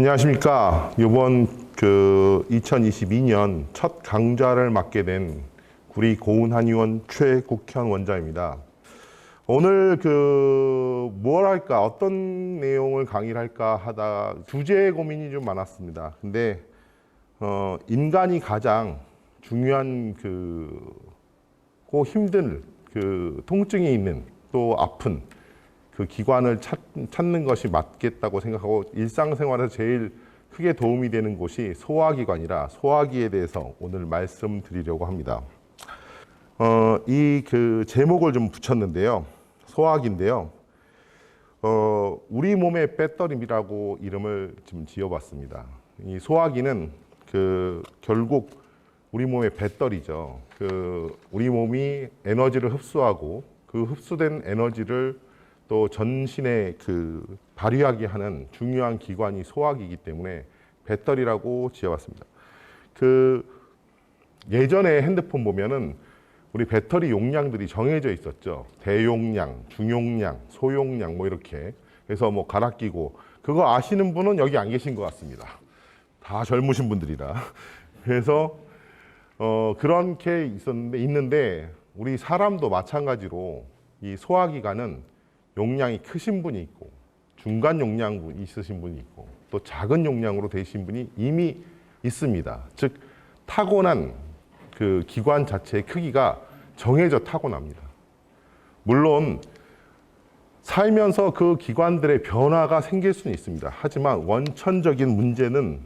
안녕하십니까. 이번 2022년 첫 강좌를 맡게 된 구리 고운한의원 최국현 원장입니다. 오늘 뭘 할까, 어떤 내용을 강의를 할까 하다 주제의 고민이 좀 많았습니다. 근데 인간이 가장 중요한 꼭 힘든 통증이 있는 또 아픈 기관을 찾는 것이 맞겠다고 생각하고, 일상생활에서 제일 크게 도움이 되는 곳이 소화기관이라 소화기에 대해서 오늘 말씀드리려고 합니다. 이 제목을 좀 붙였는데요. 소화기인데요. 우리 몸의 배터리라고 이름을 좀 지어봤습니다. 이 소화기는 결국 우리 몸의 배터리죠. 우리 몸이 에너지를 흡수하고 그 흡수된 에너지를 또 전신에 발휘하게 하는 중요한 기관이 소화기이기 때문에 배터리라고 지어봤습니다. 예전에 핸드폰 보면은 우리 배터리 용량들이 정해져 있었죠. 대용량, 중용량, 소용량 이렇게. 그래서 갈아 끼고, 그거 아시는 분은 여기 안 계신 것 같습니다. 다 젊으신 분들이라. 그래서 그렇게 있는데 우리 사람도 마찬가지로 이 소화기관은 용량이 크신 분이 있고, 중간 용량 있으신 분이 있고, 또 작은 용량으로 되신 분이 이미 있습니다. 즉 타고난 기관 자체의 크기가 정해져 타고납니다. 물론 살면서 그 기관들의 변화가 생길 수는 있습니다. 하지만 원천적인 문제는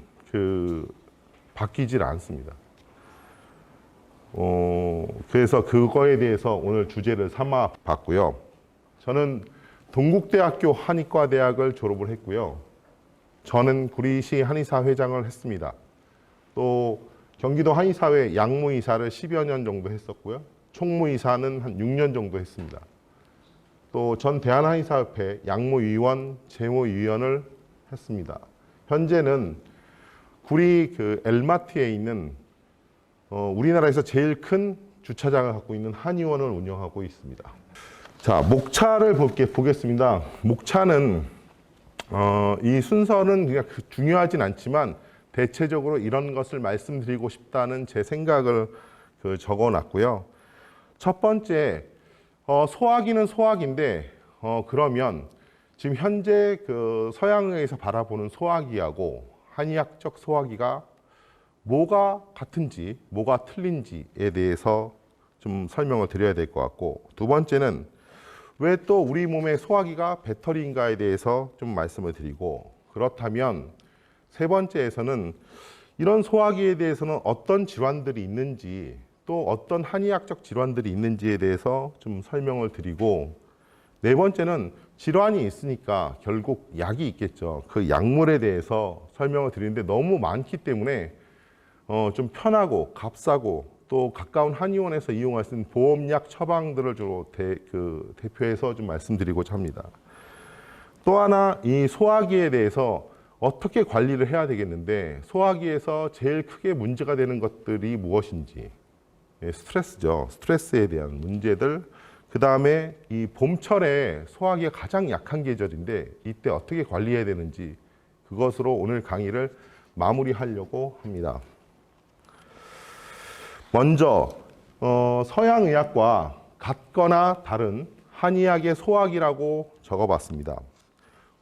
바뀌질 않습니다. 그래서 그거에 대해서 오늘 주제를 삼아 봤고요. 저는 동국대학교 한의과대학을 졸업을 했고요. 저는 구리시 한의사 회장을 했습니다. 또 경기도 한의사회 양무이사를 10여 년 정도 했었고요. 총무이사는 한 6년 정도 했습니다. 또 전 대한한의사협회 양무위원, 재무위원을 했습니다. 현재는 구리 엘마트에 있는 우리나라에서 제일 큰 주차장을 갖고 있는 한의원을 운영하고 있습니다. 자, 목차를 보겠습니다. 목차는 이 순서는 그냥 중요하진 않지만 대체적으로 이런 것을 말씀드리고 싶다는 제 생각을 적어놨고요. 첫 번째, 소화기는 소화기인데 그러면 지금 현재 서양의학에서 바라보는 소화기하고 한의학적 소화기가 뭐가 같은지 뭐가 틀린지에 대해서 좀 설명을 드려야 될 것 같고, 두 번째는 왜 또 우리 몸의 소화기가 배터리인가에 대해서 좀 말씀을 드리고, 그렇다면 세 번째에서는 이런 소화기에 대해서는 어떤 질환들이 있는지, 또 어떤 한의학적 질환들이 있는지에 대해서 좀 설명을 드리고, 네 번째는 질환이 있으니까 결국 약이 있겠죠. 그 약물에 대해서 설명을 드리는데 너무 많기 때문에 좀 편하고 값싸고 또 가까운 한의원에서 이용할 수 있는 보험약 처방들을 주로 대표해서 좀 말씀드리고자 합니다. 또 하나, 이 소화기에 대해서 어떻게 관리를 해야 되겠는데, 소화기에서 제일 크게 문제가 되는 것들이 무엇인지, 스트레스죠. 스트레스에 대한 문제들, 그 다음에 이 봄철에 소화기가 가장 약한 계절인데 이때 어떻게 관리해야 되는지, 그것으로 오늘 강의를 마무리하려고 합니다. 먼저 서양의학과 같거나 다른 한의학의 소화기라고 적어봤습니다.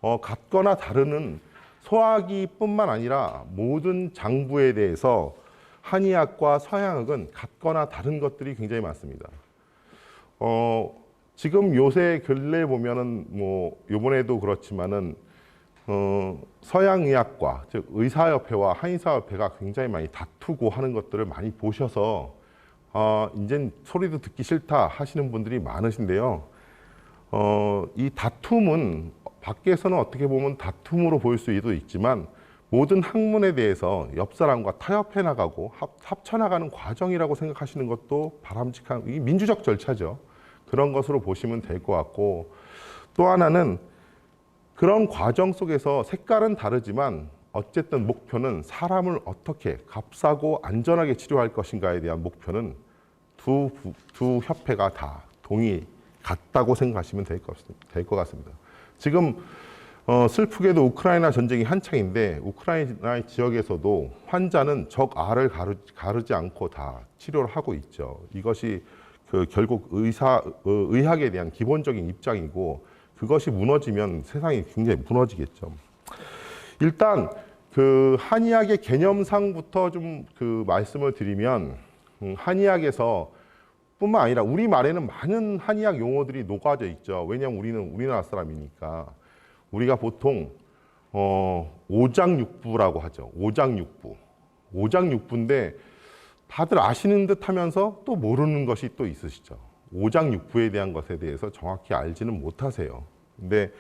같거나 다른은 소화기뿐만 아니라 모든 장부에 대해서 한의학과 서양학은 같거나 다른 것들이 굉장히 많습니다. 지금 요새 근래 보면은 요번에도 그렇지만은 서양의학과, 즉 의사협회와 한의사협회가 굉장히 많이 다투고 하는 것들을 많이 보셔서 이젠 소리도 듣기 싫다 하시는 분들이 많으신데요. 이 다툼은 밖에서는 어떻게 보면 다툼으로 보일 수도 있지만, 모든 학문에 대해서 옆 사람과 타협해 나가고 합쳐 나가는 과정이라고 생각하시는 것도 바람직한 민주적 절차죠. 그런 것으로 보시면 될 것 같고, 또 하나는 그런 과정 속에서 색깔은 다르지만 어쨌든 목표는 사람을 어떻게 값싸고 안전하게 치료할 것인가에 대한 목표는 두 협회가 다 같다고 생각하시면 될 것 같습니다. 지금 슬프게도 우크라이나 전쟁이 한창인데 우크라이나 지역에서도 환자는 적 알을 가르지 않고 다 치료를 하고 있죠. 이것이 결국 의학에 대한 기본적인 입장이고 그것이 무너지면 세상이 굉장히 무너지겠죠. 일단 한의학의 개념상부터 좀 말씀을 드리면 한의학에서 뿐만 아니라 우리 말에는 많은 한의학 용어들이 녹아져 있죠. 왜냐하면 우리는 우리나라 사람이니까. 우리가 보통 오장육부라고 하죠. 오장육부. 오장육부인데 다들 아시는 듯 하면서 또 모르는 것이 또 있으시죠. 오장육부에 대한 것에 대해서 정확히 알지는 못하세요. 근데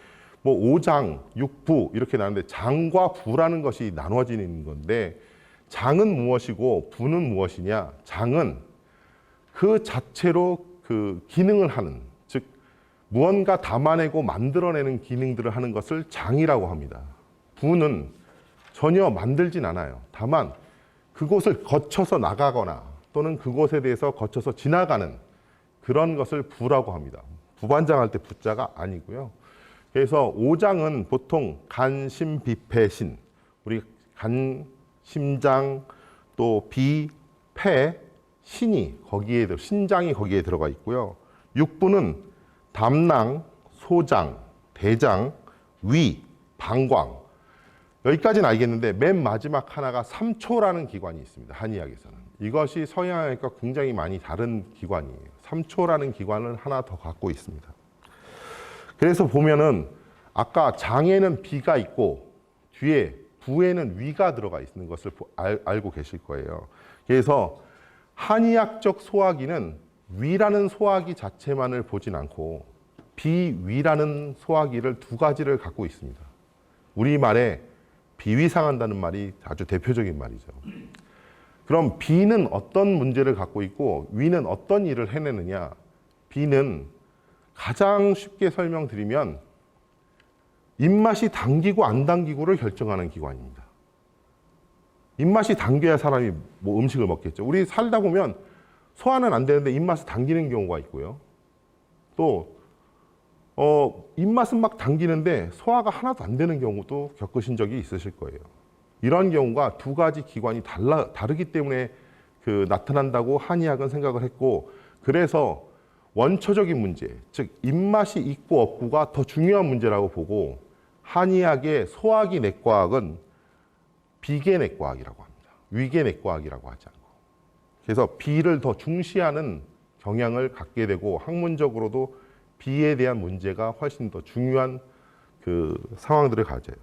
뭐 오장, 육부 이렇게 나는데 장과 부라는 것이 나눠지는 건데 장은 무엇이고 부는 무엇이냐? 장은 그 자체로 기능을 하는, 즉 무언가 담아내고 만들어내는 기능들을 하는 것을 장이라고 합니다. 부는 전혀 만들진 않아요. 다만 그곳을 거쳐서 나가거나 또는 그곳에 대해서 거쳐서 지나가는 그런 것을 부라고 합니다. 부반장할 때 부자가 아니고요. 그래서 오장은 보통 간, 심, 비, 폐, 신. 우리 간, 심장, 또 비, 폐, 신이 신장이 거기에 들어가 있고요. 육부는 담낭, 소장, 대장, 위, 방광. 여기까지는 알겠는데 맨 마지막 하나가 삼초라는 기관이 있습니다. 한의학에서는. 이것이 서양학과 굉장히 많이 다른 기관이에요. 삼초라는 기관을 하나 더 갖고 있습니다. 그래서 보면은 아까 장에는 비가 있고 뒤에 부에는 위가 들어가 있는 것을 알고 계실 거예요. 그래서 한의학적 소화기는 위라는 소화기 자체만을 보진 않고 비위라는 소화기를 두 가지를 갖고 있습니다. 우리말에 비위 상한다는 말이 아주 대표적인 말이죠. 그럼 비는 어떤 문제를 갖고 있고 위는 어떤 일을 해내느냐? 비는 가장 쉽게 설명드리면 입맛이 당기고 안 당기고를 결정하는 기관입니다. 입맛이 당겨야 사람이 뭐 음식을 먹겠죠. 우리 살다 보면 소화는 안 되는데 입맛이 당기는 경우가 있고요. 또 입맛은 막 당기는데 소화가 하나도 안 되는 경우도 겪으신 적이 있으실 거예요. 이런 경우가 두 가지 기관이 다르기 때문에 나타난다고 한의학은 생각을 했고, 그래서 원초적인 문제, 즉 입맛이 있고 없고가 더 중요한 문제라고 보고 한의학의 소화기 내과학은 비계내과학이라고 합니다. 위계내과학이라고 하지 않고. 그래서 비를 더 중시하는 경향을 갖게 되고 학문적으로도 비에 대한 문제가 훨씬 더 중요한 상황들을 가져요.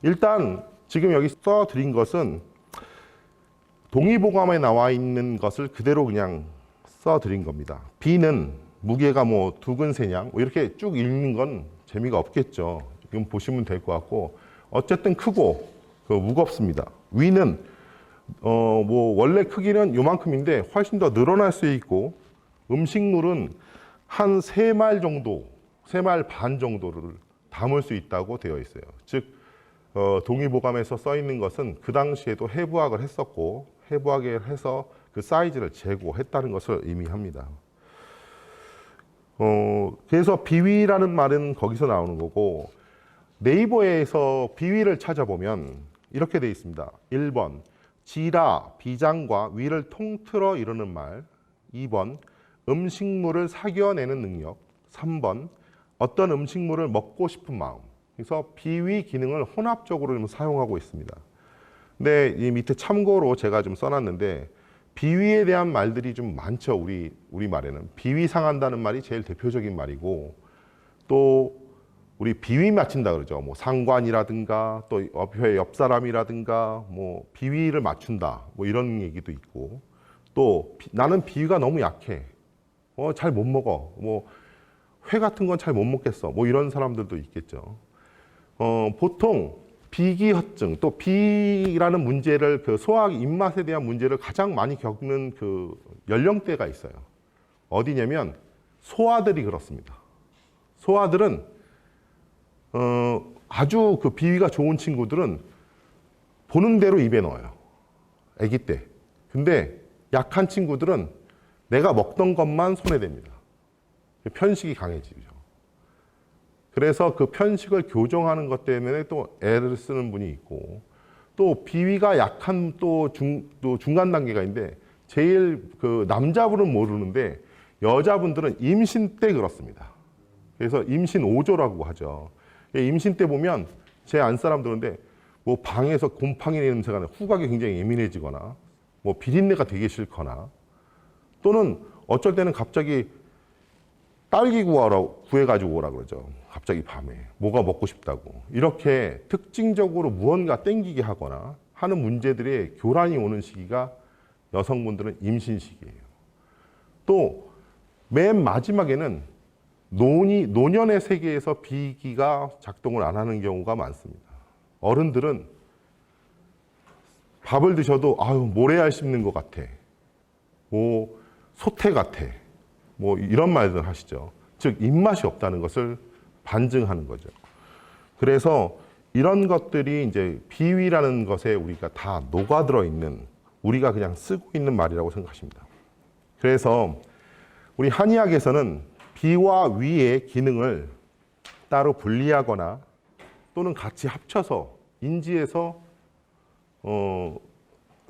일단 지금 여기 써드린 것은 동의보감에 나와 있는 것을 그대로 그냥 써드린 겁니다. 비는 무게가 뭐 두근세냥 이렇게 쭉 읽는 건 재미가 없겠죠. 이건 보시면 될 것 같고 어쨌든 크고 무겁습니다. 위는 뭐 원래 크기는 요만큼인데 훨씬 더 늘어날 수 있고 음식물은 한 3말 정도, 3말 반 정도를 담을 수 있다고 되어 있어요. 즉 동의보감에서 써 있는 것은 그 당시에도 해부학을 했었고 해부학을 해서 그 사이즈를 재고했다는 것을 의미합니다. 그래서 비위라는 말은 거기서 나오는 거고 네이버에서 비위를 찾아보면 이렇게 되어 있습니다. 1번 지라, 비장과 위를 통틀어 이루는 말. 2번 음식물을 사겨내는 능력. 3번 어떤 음식물을 먹고 싶은 마음. 그래서 비위 기능을 혼합적으로 좀 사용하고 있습니다. 근데 이 밑에 참고로 제가 좀 써놨는데 비위에 대한 말들이 좀 많죠. 우리 말에는 비위 상한다는 말이 제일 대표적인 말이고 또 우리 비위 맞춘다 그러죠. 뭐 상관이라든가 또 옆 사람이라든가 뭐 비위를 맞춘다 뭐 이런 얘기도 있고 또 나는 비위가 너무 약해. 잘 못 먹어. 뭐 회 같은 건 잘 못 먹겠어. 뭐 이런 사람들도 있겠죠. 보통 비기혈증 또 비라는 문제를 소화기 입맛에 대한 문제를 가장 많이 겪는 연령대가 있어요. 어디냐면 소아들이 그렇습니다. 소아들은 아주 비위가 좋은 친구들은 보는 대로 입에 넣어요. 아기 때. 근데 약한 친구들은 내가 먹던 것만 손에 댑니다. 편식이 강해지죠. 그래서 그 편식을 교정하는 것 때문에 또 애를 쓰는 분이 있고, 또 비위가 약한 또 중간 단계가 있는데, 제일 그 남자분은 모르는데 여자분들은 임신 때 그렇습니다. 그래서 임신 오조라고 하죠. 임신 때 보면 제 안 사람들인데 뭐 방에서 곰팡이 냄새가 나, 후각이 굉장히 예민해지거나, 뭐 비린내가 되게 싫거나, 또는 어쩔 때는 갑자기 딸기 구해가지고 오라 그러죠. 갑자기 밤에 뭐가 먹고 싶다고, 이렇게 특징적으로 무언가 땡기게 하거나 하는 문제들의 교란이 오는 시기가 여성분들은 임신 시기예요. 또 맨 마지막에는 노년의 세계에서 비기가 작동을 안 하는 경우가 많습니다. 어른들은 밥을 드셔도 아유 모래알 씹는 것 같아, 뭐 소태 같아, 뭐 이런 말들 하시죠. 즉 입맛이 없다는 것을 반증하는 거죠. 그래서 이런 것들이 이제 비위라는 것에 우리가 다 녹아들어 있는, 우리가 그냥 쓰고 있는 말이라고 생각하십니다. 그래서 우리 한의학에서는 비와 위의 기능을 따로 분리하거나 또는 같이 합쳐서 인지해서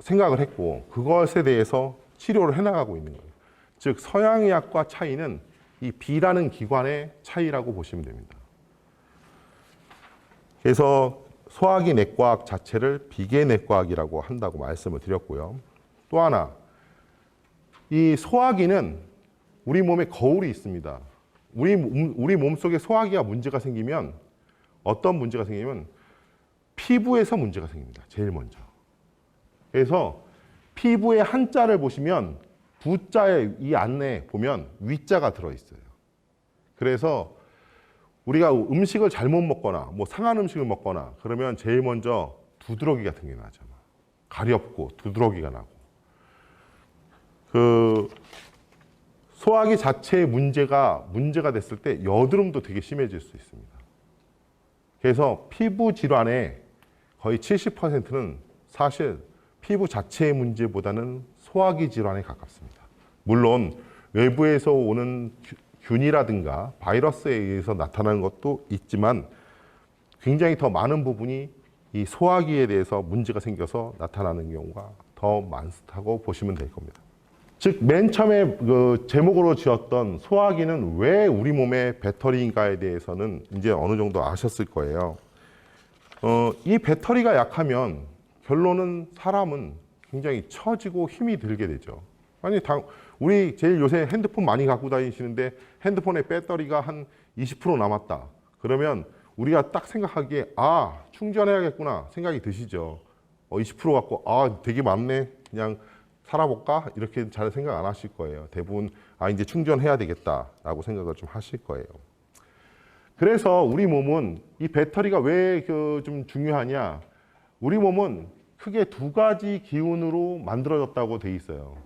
생각을 했고, 그것에 대해서 치료를 해나가고 있는 거예요. 즉 서양의학과 차이는 이 비라는 기관의 차이라고 보시면 됩니다. 그래서 소화기 내과학 자체를 비계내과학이라고 한다고 말씀을 드렸고요. 또 하나, 이 소화기는 우리 몸에 거울이 있습니다. 우리 몸속에 소화기가 문제가 생기면, 어떤 문제가 생기면 피부에서 문제가 생깁니다. 제일 먼저. 그래서 피부의 한자를 보시면 부자의 이 안에 보면 위자가 들어있어요. 그래서 우리가 음식을 잘못 먹거나 뭐 상한 음식을 먹거나 그러면 제일 먼저 두드러기 같은 게 나죠. 가렵고 두드러기가 나고. 그 소화기 자체의 문제가 됐을 때 여드름도 되게 심해질 수 있습니다. 그래서 피부 질환의 거의 70%는 사실 피부 자체의 문제보다는 소화기 질환에 가깝습니다. 물론 외부에서 오는 균이라든가 바이러스에 의해서 나타나는 것도 있지만 굉장히 더 많은 부분이 이 소화기에 대해서 문제가 생겨서 나타나는 경우가 더 많다고 보시면 될 겁니다. 즉 맨 처음에 그 제목으로 지었던 소화기는 왜 우리 몸의 배터리인가에 대해서는 이제 어느 정도 아셨을 거예요. 이 배터리가 약하면 결론은 사람은 굉장히 처지고 힘이 들게 되죠. 아니 우리 제일 요새 핸드폰 많이 갖고 다니시는데 핸드폰의 배터리가 한 20% 남았다. 그러면 우리가 딱 생각하기에 아 충전해야겠구나 생각이 드시죠. 20% 갖고 아 되게 많네, 그냥 살아볼까? 이렇게 잘 생각 안 하실 거예요. 대부분 아 이제 충전해야 되겠다라고 생각을 좀 하실 거예요. 그래서 우리 몸은 이 배터리가 왜 좀 중요하냐? 우리 몸은 크게 두 가지 기운으로 만들어졌다고 돼 있어요.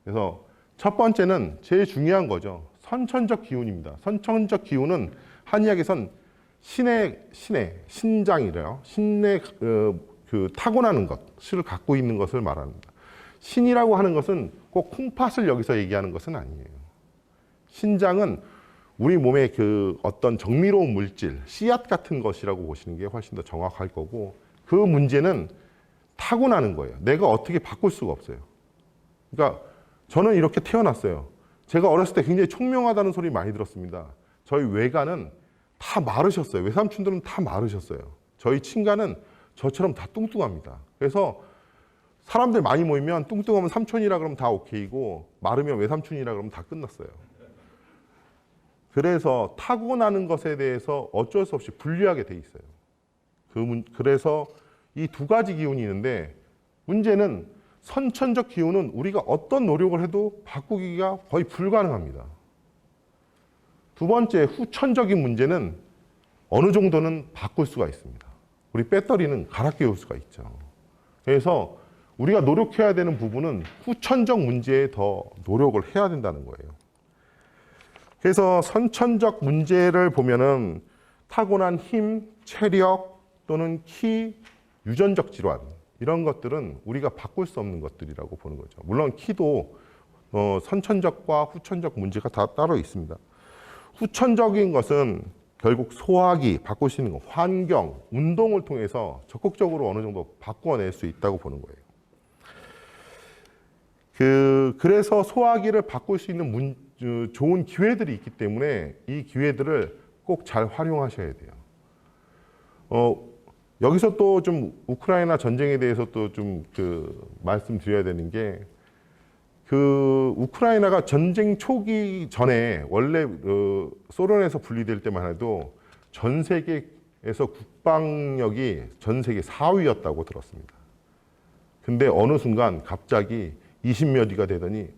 그래서 첫 번째는 제일 중요한 거죠. 선천적 기운입니다. 선천적 기운은 한의학에선 신장이래요. 신의 그 타고나는 것을 갖고 있는 것을 말합니다. 신이라고 하는 것은 꼭 콩팥을 여기서 얘기하는 것은 아니에요. 신장은 우리 몸의 그 어떤 정미로운 물질, 씨앗 같은 것이라고 보시는 게 훨씬 더 정확할 거고, 그 문제는 타고나는 거예요. 내가 어떻게 바꿀 수가 없어요. 그러니까 저는 이렇게 태어났어요. 제가 어렸을 때 굉장히 총명하다는 소리 많이 들었습니다. 저희 외가는 다 마르셨어요. 외삼촌들은 다 마르셨어요. 저희 친가는 저처럼 다 뚱뚱합니다. 그래서 사람들 많이 모이면 뚱뚱하면 삼촌이라 그러면 다 오케이고 마르면 외삼촌이라 그러면 다 끝났어요. 그래서 타고나는 것에 대해서 어쩔 수 없이 분리하게 돼 있어요. 그래서 이 두 가지 기운이 있는데, 문제는 선천적 기운은 우리가 어떤 노력을 해도 바꾸기가 거의 불가능합니다. 두 번째, 후천적인 문제는 어느 정도는 바꿀 수가 있습니다. 우리 배터리는 갈아 끼울 수가 있죠. 그래서 우리가 노력해야 되는 부분은 후천적 문제에 더 노력을 해야 된다는 거예요. 그래서 선천적 문제를 보면은 타고난 힘, 체력 또는 키, 유전적 질환, 이런 것들은 우리가 바꿀 수 없는 것들이라고 보는 거죠. 물론 키도 선천적과 후천적 문제가 다 따로 있습니다. 후천적인 것은 결국 소화기 바꿀 수 있는 거, 환경, 운동을 통해서 적극적으로 어느 정도 바꿔낼 수 있다고 보는 거예요. 그래서 소화기를 바꿀 수 있는 좋은 기회들이 있기 때문에 이 기회들을 꼭 잘 활용하셔야 돼요. 여기서 또 좀 우크라이나 전쟁에 대해서 또 좀 말씀드려야 되는 게, 우크라이나가 전쟁 초기 전에 원래 소련에서 분리될 때만 해도 전 세계에서 국방력이 전 세계 4위였다고 들었습니다. 근데 어느 순간 갑자기 20몇 위가 되더니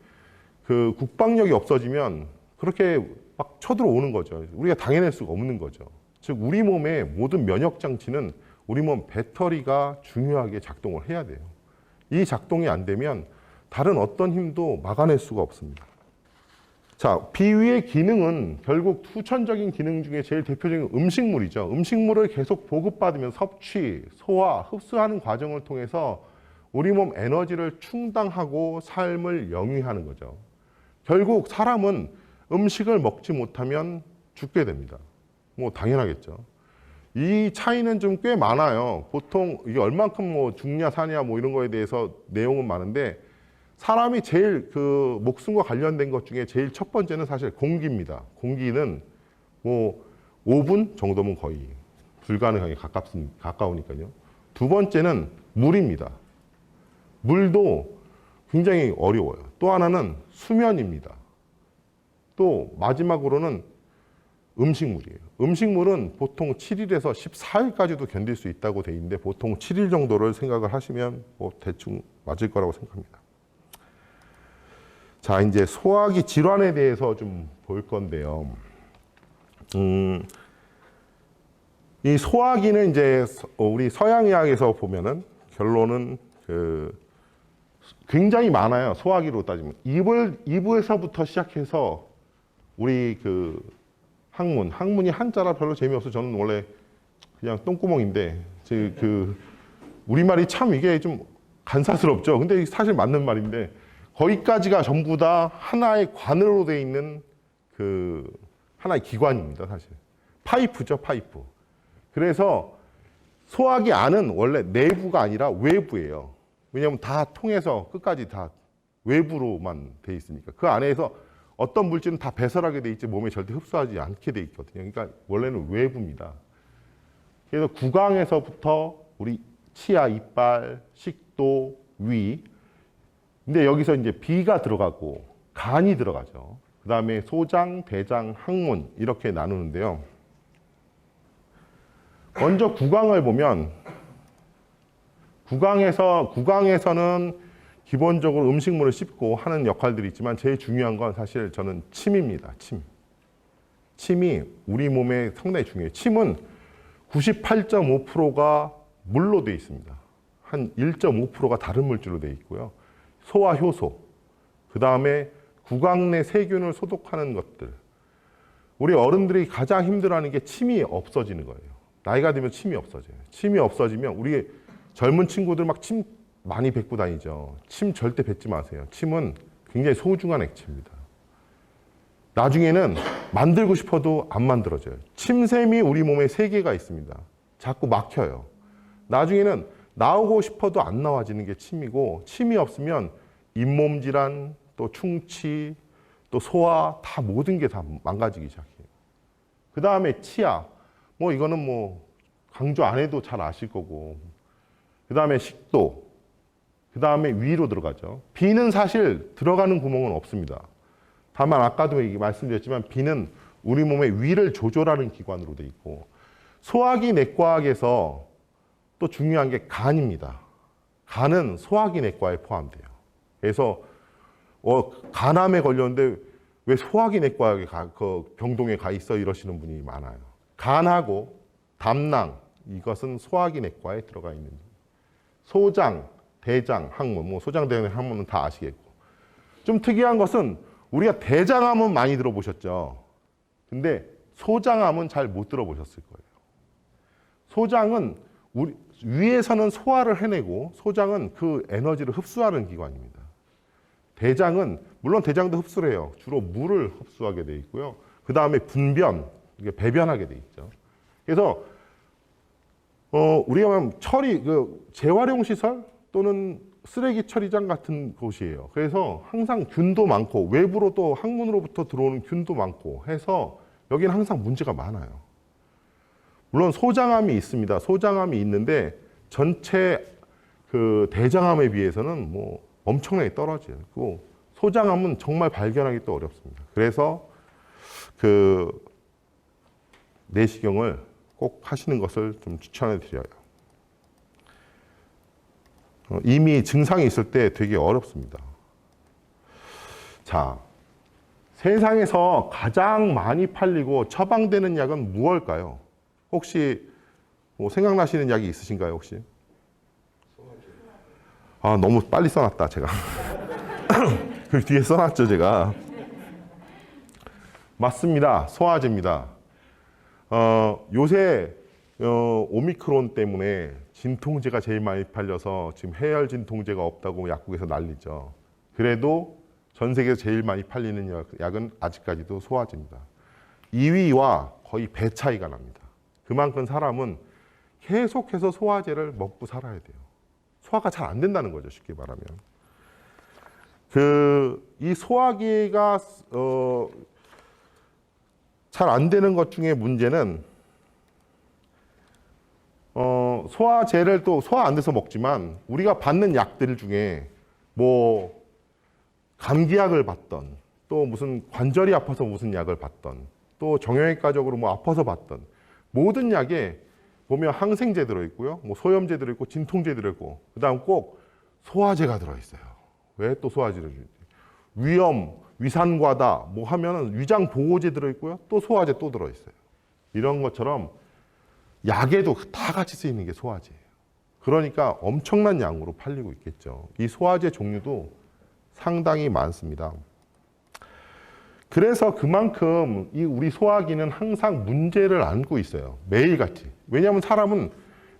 국방력이 없어지면 그렇게 막 쳐들어오는 거죠. 우리가 당해낼 수가 없는 거죠. 즉 우리 몸의 모든 면역 장치는 우리 몸 배터리가 중요하게 작동을 해야 돼요. 이 작동이 안 되면 다른 어떤 힘도 막아낼 수가 없습니다. 자, 비위의 기능은 결국 후천적인 기능 중에 제일 대표적인 음식물이죠. 음식물을 계속 보급받으면 섭취, 소화, 흡수하는 과정을 통해서 우리 몸 에너지를 충당하고 삶을 영위하는 거죠. 결국 사람은 음식을 먹지 못하면 죽게 됩니다. 뭐 당연하겠죠. 이 차이는 좀 꽤 많아요. 보통 이게 얼만큼 죽냐 사냐 이런 거에 대해서 내용은 많은데, 사람이 제일 목숨과 관련된 것 중에 제일 첫 번째는 사실 공기입니다. 공기는 5분 정도면 거의 불가능하게 가까우니까요. 두 번째는 물입니다. 물도 굉장히 어려워요. 또 하나는 수면입니다. 또 마지막으로는 음식물이에요. 음식물은 보통 7일에서 14일까지도 견딜 수 있다고 돼 있는데, 보통 7일 정도를 생각을 하시면 대충 맞을 거라고 생각합니다. 자, 이제 소화기 질환에 대해서 좀 볼 건데요. 이 소화기는 이제 우리 서양의학에서 보면은 결론은 굉장히 많아요. 소화기로 따지면 이부에서부터 시작해서 우리 항문이 한자라 별로 재미없어. 저는 원래 그냥 똥구멍인데 우리말이 참 이게 좀 간사스럽죠. 근데 사실 맞는 말인데, 거기까지가 전부 다 하나의 관으로 되어 있는 하나의 기관입니다. 사실 파이프죠, 파이프. 그래서 소화기 안은 원래 내부가 아니라 외부예요. 왜냐하면 다 통해서 끝까지 다 외부로만 돼 있으니까. 그 안에서 어떤 물질은 다 배설하게 돼 있지 몸에 절대 흡수하지 않게 돼 있거든요. 그러니까 원래는 외부입니다. 그래서 구강에서부터 우리 치아, 이빨, 식도, 위. 근데 여기서 이제 비가 들어가고 간이 들어가죠. 그 다음에 소장, 대장, 항문 이렇게 나누는데요. 먼저 구강을 보면, 구강에서는 기본적으로 음식물을 씹고 하는 역할들이 있지만 제일 중요한 건 사실 저는 침입니다. 침이 우리 몸에 상당히 중요해요. 침은 98.5%가 물로 되어 있습니다. 한 1.5%가 다른 물질로 되어 있고요. 소화 효소, 그 다음에 구강 내 세균을 소독하는 것들. 우리 어른들이 가장 힘들어하는 게 침이 없어지는 거예요. 나이가 들면 침이 없어져요. 침이 없어지면 우리 젊은 친구들 막 침 많이 뱉고 다니죠. 침 절대 뱉지 마세요. 침은 굉장히 소중한 액체입니다. 나중에는 만들고 싶어도 안 만들어져요. 침샘이 우리 몸에 3개가 있습니다. 자꾸 막혀요. 나중에는 나오고 싶어도 안 나와지는 게 침이고, 침이 없으면 잇몸 질환, 또 충치, 또 소화, 다 모든 게 다 망가지기 시작해요. 그 다음에 치아, 이거는 강조 안 해도 잘 아실 거고, 그 다음에 식도, 그 다음에 위로 들어가죠. 비는 사실 들어가는 구멍은 없습니다. 다만 아까도 말씀드렸지만 비는 우리 몸의 위를 조절하는 기관으로 되어 있고, 소화기 내과학에서 또 중요한 게 간입니다. 간은 소화기 내과에 포함돼요. 그래서 간암에 걸렸는데 왜 소화기 내과에 병동에 가 있어 이러시는 분이 많아요. 간하고 담낭, 이것은 소화기 내과에 들어가 있는. 소장, 대장, 항문, 소장, 대장, 항문은 다 아시겠고. 좀 특이한 것은 우리가 대장암은 많이 들어보셨죠. 근데 소장암은 잘 못 들어보셨을 거예요. 소장은 위에서는 소화를 해내고, 소장은 그 에너지를 흡수하는 기관입니다. 대장은 물론 대장도 흡수를 해요. 주로 물을 흡수하게 돼 있고요. 그 다음에 분변, 이게 배변하게 돼 있죠. 그래서 우리가 말하면 처리, 재활용 시설 또는 쓰레기 처리장 같은 곳이에요. 그래서 항상 균도 많고 외부로 또 항문으로부터 들어오는 균도 많고 해서 여기는 항상 문제가 많아요. 물론 소장암이 있습니다. 소장암이 있는데 전체 그 대장암에 비해서는 뭐 엄청나게 떨어져요. 그 소장암은 정말 발견하기 또 어렵습니다. 그래서 그 내시경을 꼭 하시는 것을 좀 추천해 드려요. 이미 증상이 있을 때 되게 어렵습니다. 자, 세상에서 가장 많이 팔리고 처방되는 약은 무엇일까요? 혹시 뭐 생각나시는 약이 있으신가요, 혹시? 아, 너무 빨리 써놨다, 제가. 그 뒤에 써놨죠, 제가. 맞습니다. 소화제입니다. 요새 오미크론 때문에 진통제가 제일 많이 팔려서 지금 해열 진통제가 없다고 약국에서 난리죠. 그래도 전 세계에서 제일 많이 팔리는 약은 아직까지도 소화제입니다. 2위와 거의 배 차이가 납니다. 그만큼 사람은 계속해서 소화제를 먹고 살아야 돼요. 소화가 잘 안 된다는 거죠, 쉽게 말하면. 이 소화기가 잘 안 되는 것 중에 문제는 소화제를 또 소화 안 돼서 먹지만 우리가 받는 약들 중에 뭐 감기약을 받던 또 무슨 관절이 아파서 무슨 약을 받던 또 정형외과적으로 뭐 아파서 받던 모든 약에 보면 항생제 들어있고요, 뭐 소염제 들어있고 진통제 들어있고 그다음 꼭 소화제가 들어있어요. 왜 또 소화제를 주지? 위염, 위산과다 뭐 하면은 위장 보호제 들어있고요, 또 소화제 또 들어있어요. 이런 것처럼 약에도 다 같이 쓰이는 게 소화제예요. 그러니까 엄청난 양으로 팔리고 있겠죠. 이 소화제 종류도 상당히 많습니다. 그래서 그만큼 이 우리 소화기는 항상 문제를 안고 있어요. 매일같이. 왜냐하면 사람은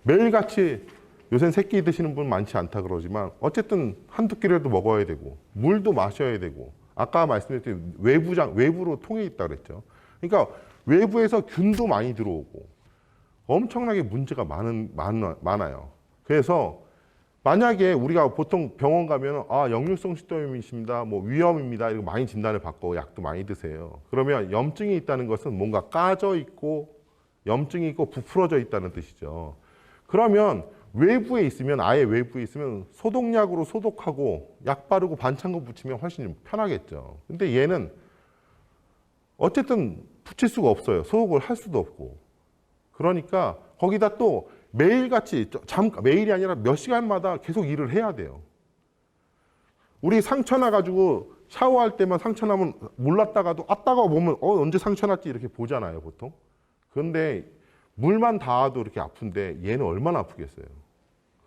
매일같이 요새는 새끼 드시는 분 많지 않다 그러지만 어쨌든 한두 끼라도 먹어야 되고 물도 마셔야 되고 아까 말씀드렸듯이 외부로 통해 있다 그랬죠. 그러니까 외부에서 균도 많이 들어오고 엄청나게 문제가 많아요. 그래서 만약에 우리가 보통 병원 가면 역류성 식도염이십니다, 뭐 위염입니다, 이거 많이 진단을 받고 약도 많이 드세요. 그러면 염증이 있다는 것은 뭔가 까져 있고 염증이 있고 부풀어져 있다는 뜻이죠. 그러면 외부에 있으면 아예 외부에 있으면 소독약으로 소독하고 약 바르고 반창고 붙이면 훨씬 편하겠죠. 근데 얘는 어쨌든 붙일 수가 없어요. 소독을 할 수도 없고. 그러니까 거기다 또 매일같이 매일이 아니라 몇 시간마다 계속 일을 해야 돼요. 우리 상처 나가지고 샤워할 때만 상처 나면 몰랐다가도 따가워 보면 언제 상처 났지 이렇게 보잖아요, 보통. 그런데 물만 닿아도 이렇게 아픈데 얘는 얼마나 아프겠어요.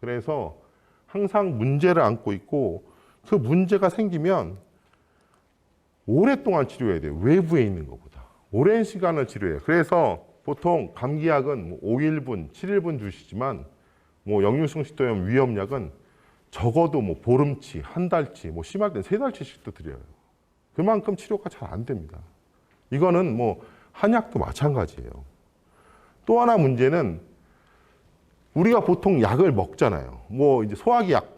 그래서 항상 문제를 안고 있고 그 문제가 생기면 오랫동안 치료해야 돼요. 외부에 있는 것보다. 오랜 시간을 치료해요. 그래서 보통 감기약은 뭐 5일분, 7일분 주시지만 뭐 역류성 식도염 위염약은 적어도 뭐 보름치, 한 달치, 뭐 심할 땐 3달치씩도 드려요. 그만큼 치료가 잘 안 됩니다. 이거는 뭐 한약도 마찬가지예요. 또 하나 문제는 우리가 보통 약을 먹잖아요. 뭐 이제 소화기 약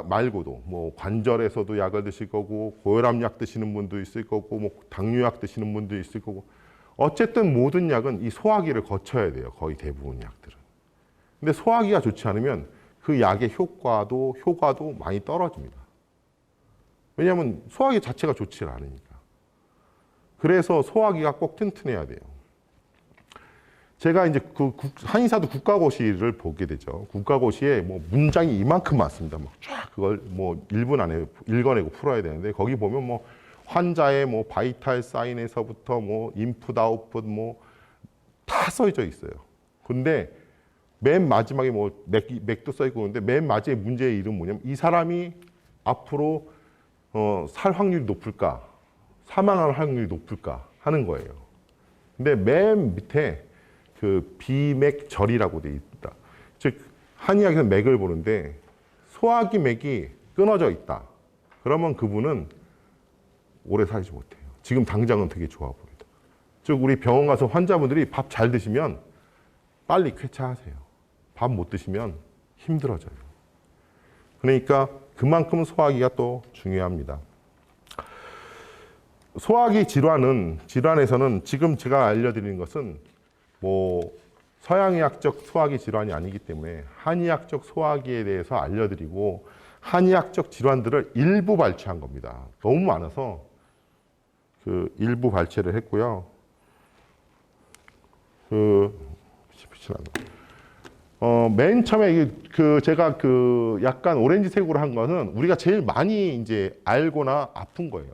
말고도 뭐 관절에서도 약을 드실 거고 고혈압 약 드시는 분도 있을 거고 뭐 당뇨약 드시는 분도 있을 거고 어쨌든 모든 약은 이 소화기를 거쳐야 돼요. 거의 대부분 약들은. 근데 소화기가 좋지 않으면 그 약의 효과도 많이 떨어집니다. 왜냐하면 소화기 자체가 좋지 않으니까. 그래서 소화기가 꼭 튼튼해야 돼요. 제가 이제 그 한의사도 국가고시를 보게 되죠. 국가고시에 뭐 문장이 이만큼 많습니다. 막 쫙 그걸 뭐 1분 안에 읽어내고 풀어야 되는데 거기 보면 뭐 환자의 뭐 바이탈 사인에서부터 뭐 인풋 아웃풋 뭐 다 써져 있어요. 근데 맨 마지막에 뭐 맥도 써 있고 그런데 맨 마지막에 문제의 이름은 뭐냐면 이 사람이 앞으로 살 확률이 높을까 사망할 확률이 높을까 하는 거예요. 근데 맨 밑에 그 비맥절이라고 돼 있다. 즉 한의학에서 맥을 보는데 소화기 맥이 끊어져 있다. 그러면 그분은 오래 살지 못해요. 지금 당장은 되게 좋아 보이다. 즉 우리 병원 가서 환자분들이 밥 잘 드시면 빨리 쾌차하세요. 밥 못 드시면 힘들어져요. 그러니까 그만큼 소화기가 또 중요합니다. 소화기 질환에서는 지금 제가 알려드리는 것은 뭐 서양의학적 소화기 질환이 아니기 때문에 한의학적 소화기에 대해서 알려드리고 한의학적 질환들을 일부 발췌한 겁니다. 너무 많아서 그 일부 발췌를 했고요. 맨 처음에 제가 약간 오렌지색으로 한 거는 우리가 제일 많이 이제 알거나 아픈 거예요.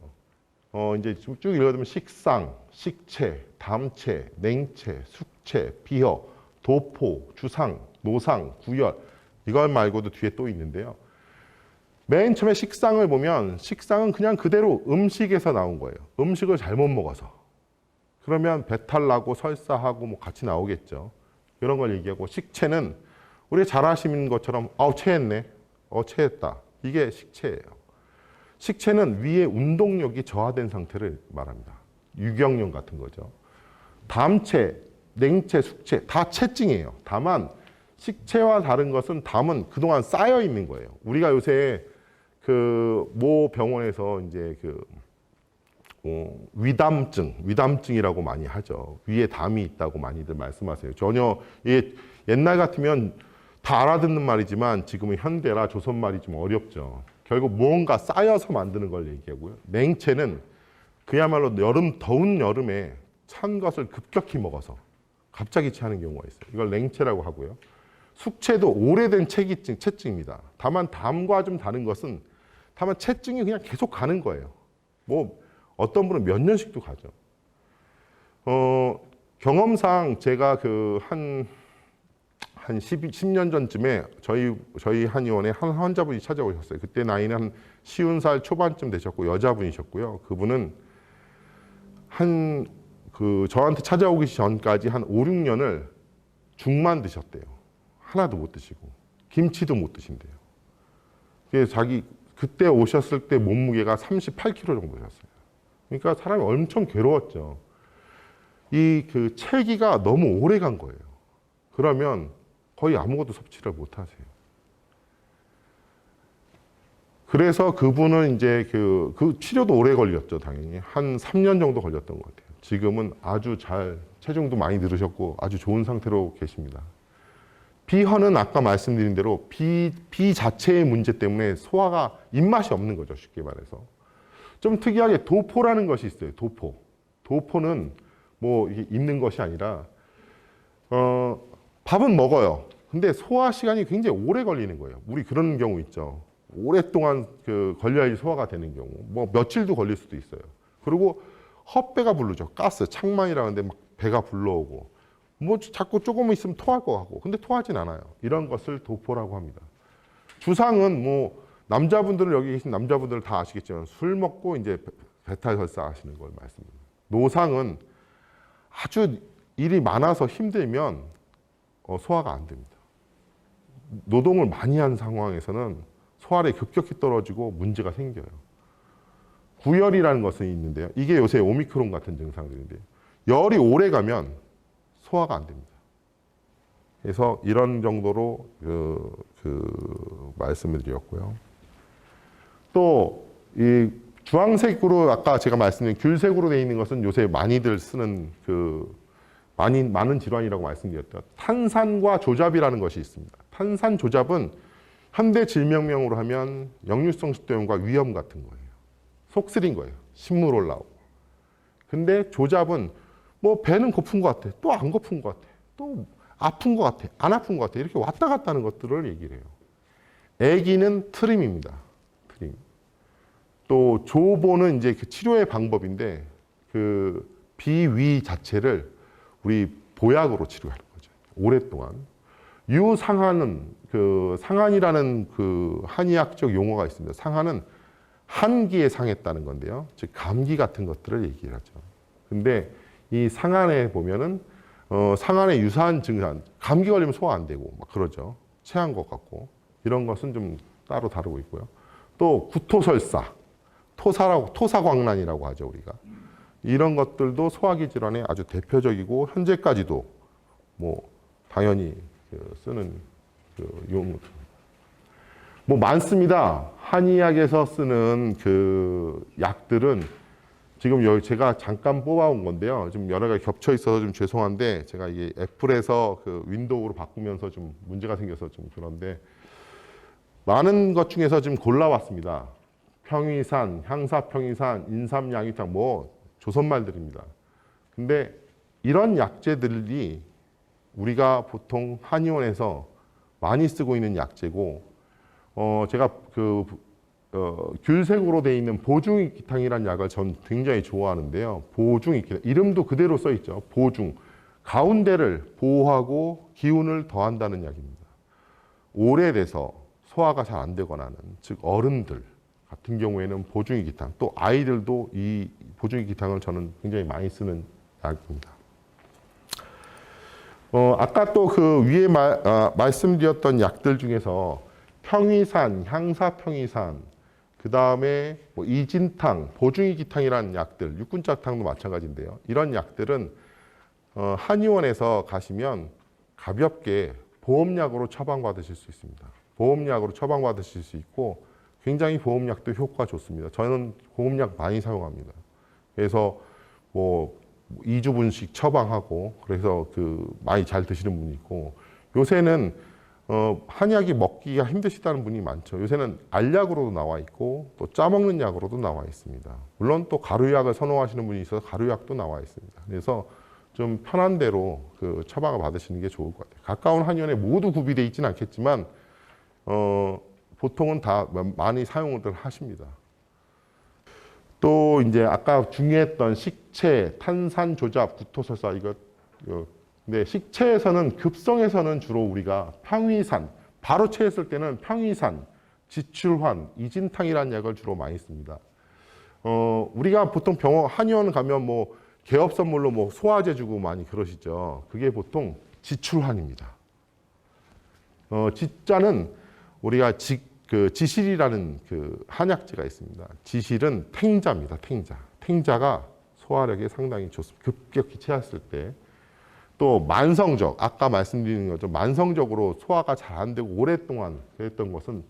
이제 쭉 읽어보면 식상, 식체, 담체, 냉체, 숙체, 비허, 도포, 주상, 노상, 구열 이걸 말고도 뒤에 또 있는데요. 맨 처음에 식상을 보면 식상은 그냥 그대로 음식에서 나온 거예요. 음식을 잘못 먹어서. 그러면 배탈 나고 설사하고 뭐 같이 나오겠죠. 이런 걸 얘기하고 식체는 우리가 잘 아시는 것처럼 체했네. 체했다. 이게 식체예요. 식체는 위의 운동력이 저하된 상태를 말합니다. 유경련 같은 거죠. 담체, 냉체, 숙체 다 체증이에요. 다만 식체와 다른 것은 담은 그동안 쌓여 있는 거예요. 우리가 요새 모 병원에서 이제 위담증이라고 많이 하죠. 위에 담이 있다고 많이들 말씀하세요. 전혀 옛날 같으면 다 알아듣는 말이지만 지금은 현대라 조선말이 좀 어렵죠. 결국 무언가 쌓여서 만드는 걸 얘기하고요. 냉체는 그야말로 더운 여름에 찬 것을 급격히 먹어서 갑자기 체하는 경우가 있어요. 이걸 냉체라고 하고요. 숙체도 오래된 체증입니다. 다만 담과 좀 다른 것은 다만 체증이 그냥 계속 가는 거예요. 뭐 어떤 분은 몇 년씩도 가죠. 경험상 제가 한 10년 전쯤에 저희 한의원에 한 환자분이 찾아오셨어요. 그때 나이는 한 50살 초반쯤 되셨고 여자분이셨고요. 그분은 저한테 저오기 전까지 한 5, 6년을 죽만 드셨대요. 하나도 못 드시고 김치도 못 드신대요. 그래서 그때 오셨을 때 몸무게가 38kg 정도 되셨어요. 그러니까 사람이 엄청 괴로웠죠. 체기가 너무 오래 간 거예요. 그러면 거의 아무것도 섭취를 못 하세요. 그래서 그분은 이제 치료도 오래 걸렸죠, 당연히. 한 3년 정도 걸렸던 것 같아요. 지금은 아주 체중도 많이 늘으셨고 아주 좋은 상태로 계십니다. 비허는 아까 말씀드린 대로 비 자체의 문제 때문에 소화가 입맛이 없는 거죠, 쉽게 말해서. 좀 특이하게 도포라는 것이 있어요, 도포. 도포는 뭐 이게 있는 것이 아니라 밥은 먹어요. 근데 소화 시간이 굉장히 오래 걸리는 거예요. 우리 그런 경우 있죠. 오랫동안 걸려야지 소화가 되는 경우. 뭐 며칠도 걸릴 수도 있어요. 그리고 헛배가 부르죠. 가스, 창만이라는데 막 배가 불러오고. 뭐 자꾸 조금 있으면 토할 것 같고. 근데 토하진 않아요. 이런 것을 도포라고 합니다. 주상은 뭐 여기 계신 남자분들 다 아시겠지만 술 먹고 이제 배탈 설사 하시는 걸 말씀드립니다. 노상은 아주 일이 많아서 힘들면 소화가 안 됩니다. 노동을 많이 한 상황에서는 소화력이 급격히 떨어지고 문제가 생겨요. 구열이라는 것은 있는데요. 이게 요새 오미크론 같은 증상들인데 열이 오래 가면 소화가 안 됩니다. 그래서 이런 정도로 말씀을 드렸고요. 또 이 주황색으로 아까 제가 말씀드린 귤색으로 되어 있는 것은 요새 많이들 쓰는 많은 질환이라고 말씀드렸죠. 탄산과 조잡이라는 것이 있습니다. 탄산 조잡은 현대 질병명으로 하면 역류성 식도염과 위염 같은 거예요. 속 쓰린 거예요. 신물 올라오고. 근데 조잡은 뭐 배는 고픈 것 같아. 또 안 고픈 것 같아. 또 아픈 것 같아. 안 아픈 것 같아. 이렇게 왔다 갔다 하는 것들을 얘기를 해요. 애기는 트림입니다. 트림. 또 조보는 이제 치료의 방법인데 비위 자체를 우리 보약으로 치료하는 거죠. 오랫동안. 유상한은 상한이라는 한의학적 용어가 있습니다. 상한은 한기에 상했다는 건데요. 즉 감기 같은 것들을 얘기를 하죠. 근데 이 상한에 보면은 상한에 유사한 증상, 감기 걸리면 소화 안 되고 막 그러죠. 체한 것 같고 이런 것은 좀 따로 다루고 있고요. 또 구토설사, 토사광란이라고 하죠 우리가. 이런 것들도 소화기 질환의 아주 대표적이고 현재까지도 뭐 당연히 쓰는 용 뭐 많습니다. 한의학에서 쓰는 그 약들은 지금 여기 제가 잠깐 뽑아온 건데요. 좀 여러 가지 겹쳐 있어서 좀 죄송한데 제가 이게 애플에서 그 윈도우로 바꾸면서 좀 문제가 생겨서 좀 그런데 많은 것 중에서 좀 골라왔습니다. 평위산, 향사평위산, 인삼양위탕 뭐 조선말들입니다. 근데 이런 약재들이 우리가 보통 한의원에서 많이 쓰고 있는 약재고 제가 귤색으로 되어 있는 보중익기탕이라는 약을 전 굉장히 좋아하는데요. 보중익기탕 이름도 그대로 써 있죠. 보중 가운데를 보호하고 기운을 더한다는 약입니다. 오래돼서 소화가 잘 안 되거나는 즉 어른들 같은 경우에는 보중익기탕 또 아이들도 이 보중익기탕을 저는 굉장히 많이 쓰는 약입니다. 아까 또 그 위에 말씀드렸던 약들 중에서 평위산, 향사평위산, 그 다음에 뭐 이진탕, 보중이기탕이라는 약들, 육군짝탕도 마찬가지인데요. 이런 약들은 한의원에서 가시면 가볍게 보험약으로 처방받으실 수 있습니다. 보험약으로 처방받으실 수 있고 굉장히 보험약도 효과가 좋습니다. 저는 보험약 많이 사용합니다. 그래서 뭐 2주분씩 처방하고 그래서 많이 잘 드시는 분이 있고 요새는 한약이 먹기가 힘드시다는 분이 많죠. 요새는 알약으로도 나와 있고 또 짜먹는 약으로도 나와 있습니다. 물론 또 가루약을 선호하시는 분이 있어서 가루약도 나와 있습니다. 그래서 좀 편한 대로 처방을 받으시는 게 좋을 것 같아요. 가까운 한의원에 모두 구비되어 있지는 않겠지만 보통은 다 많이 사용을 하십니다. 또 이제 아까 중요했던 식체, 탄산 조잡, 구토설사 근데 식체에서는 급성에서는 주로 우리가 평위산, 바로 체했을 때는 평위산, 지출환, 이진탕이라는 약을 주로 많이 씁니다. 우리가 보통 병원 한의원 가면 뭐 개업 선물로 뭐 소화제 주고 많이 그러시죠. 그게 보통 지출환입니다. 지자는 우리가 지실이라는 한약재가 있습니다. 지실은 탱자입니다. 탱자가 소화력에 상당히 좋습니다. 급격히 체했을 때. 또 만성적, 아까 말씀드린 것처럼 만성적으로 소화가 잘 안 되고 오랫동안 그랬던 것은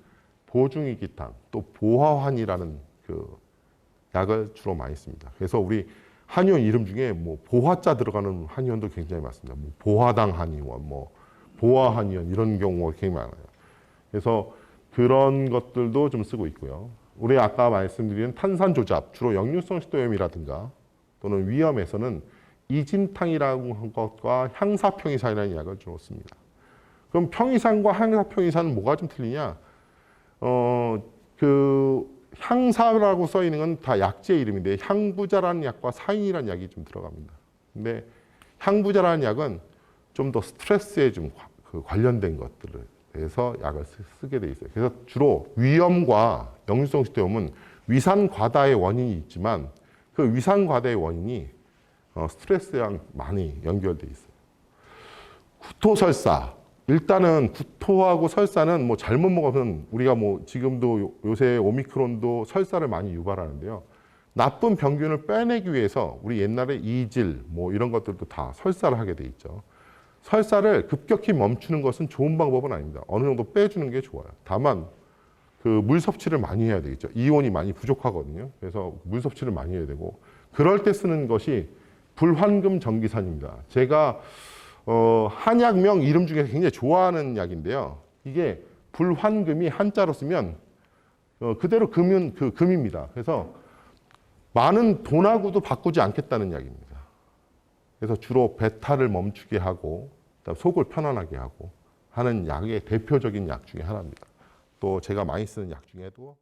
보중이기탕, 또 보화환이라는 약을 주로 많이 씁니다. 그래서 우리 한의원 이름 중에 뭐 보화자 들어가는 한의원도 굉장히 많습니다. 뭐 보화당 한의원, 뭐 보화 한의원 이런 경우가 굉장히 많아요. 그래서 그런 것들도 좀 쓰고 있고요. 우리 아까 말씀드린 탄산 조잡, 주로 역류성 식도염이라든가 또는 위염에서는 이진탕이라는 것과 향사평이산이라는 약을 주로 씁니다. 그럼 평이산과 향사평이산은 뭐가 좀 틀리냐? 향사라고 써 있는 건 다 약재 이름인데 향부자라는 약과 사인이라는 약이 좀 들어갑니다. 근데 향부자라는 약은 좀 더 스트레스에 좀 관련된 것들을 해서 약을 쓰게 돼 있어요. 그래서 주로 위염과 역류성 식도염은 위산 과다의 원인이 있지만 그 위산 과다의 원인이 스트레스랑 많이 연결돼 있어요. 구토설사. 일단은 구토하고 설사는 뭐 잘못 먹으면 우리가 뭐 지금도 요새 오미크론도 설사를 많이 유발하는데요. 나쁜 병균을 빼내기 위해서 우리 옛날에 이질 뭐 이런 것들도 다 설사를 하게 돼 있죠. 설사를 급격히 멈추는 것은 좋은 방법은 아닙니다. 어느 정도 빼주는 게 좋아요. 다만 물 섭취를 많이 해야 되겠죠. 이온이 많이 부족하거든요. 그래서 물 섭취를 많이 해야 되고 그럴 때 쓰는 것이 불환금 전기산입니다. 제가 한약명 이름 중에 굉장히 좋아하는 약인데요. 이게 불환금이 한자로 쓰면 그대로 금은 금입니다. 그래서 많은 돈하고도 바꾸지 않겠다는 약입니다. 그래서 주로 배탈을 멈추게 하고 속을 편안하게 하고 하는 약의 대표적인 약 중에 하나입니다. 또 제가 많이 쓰는 약 중에도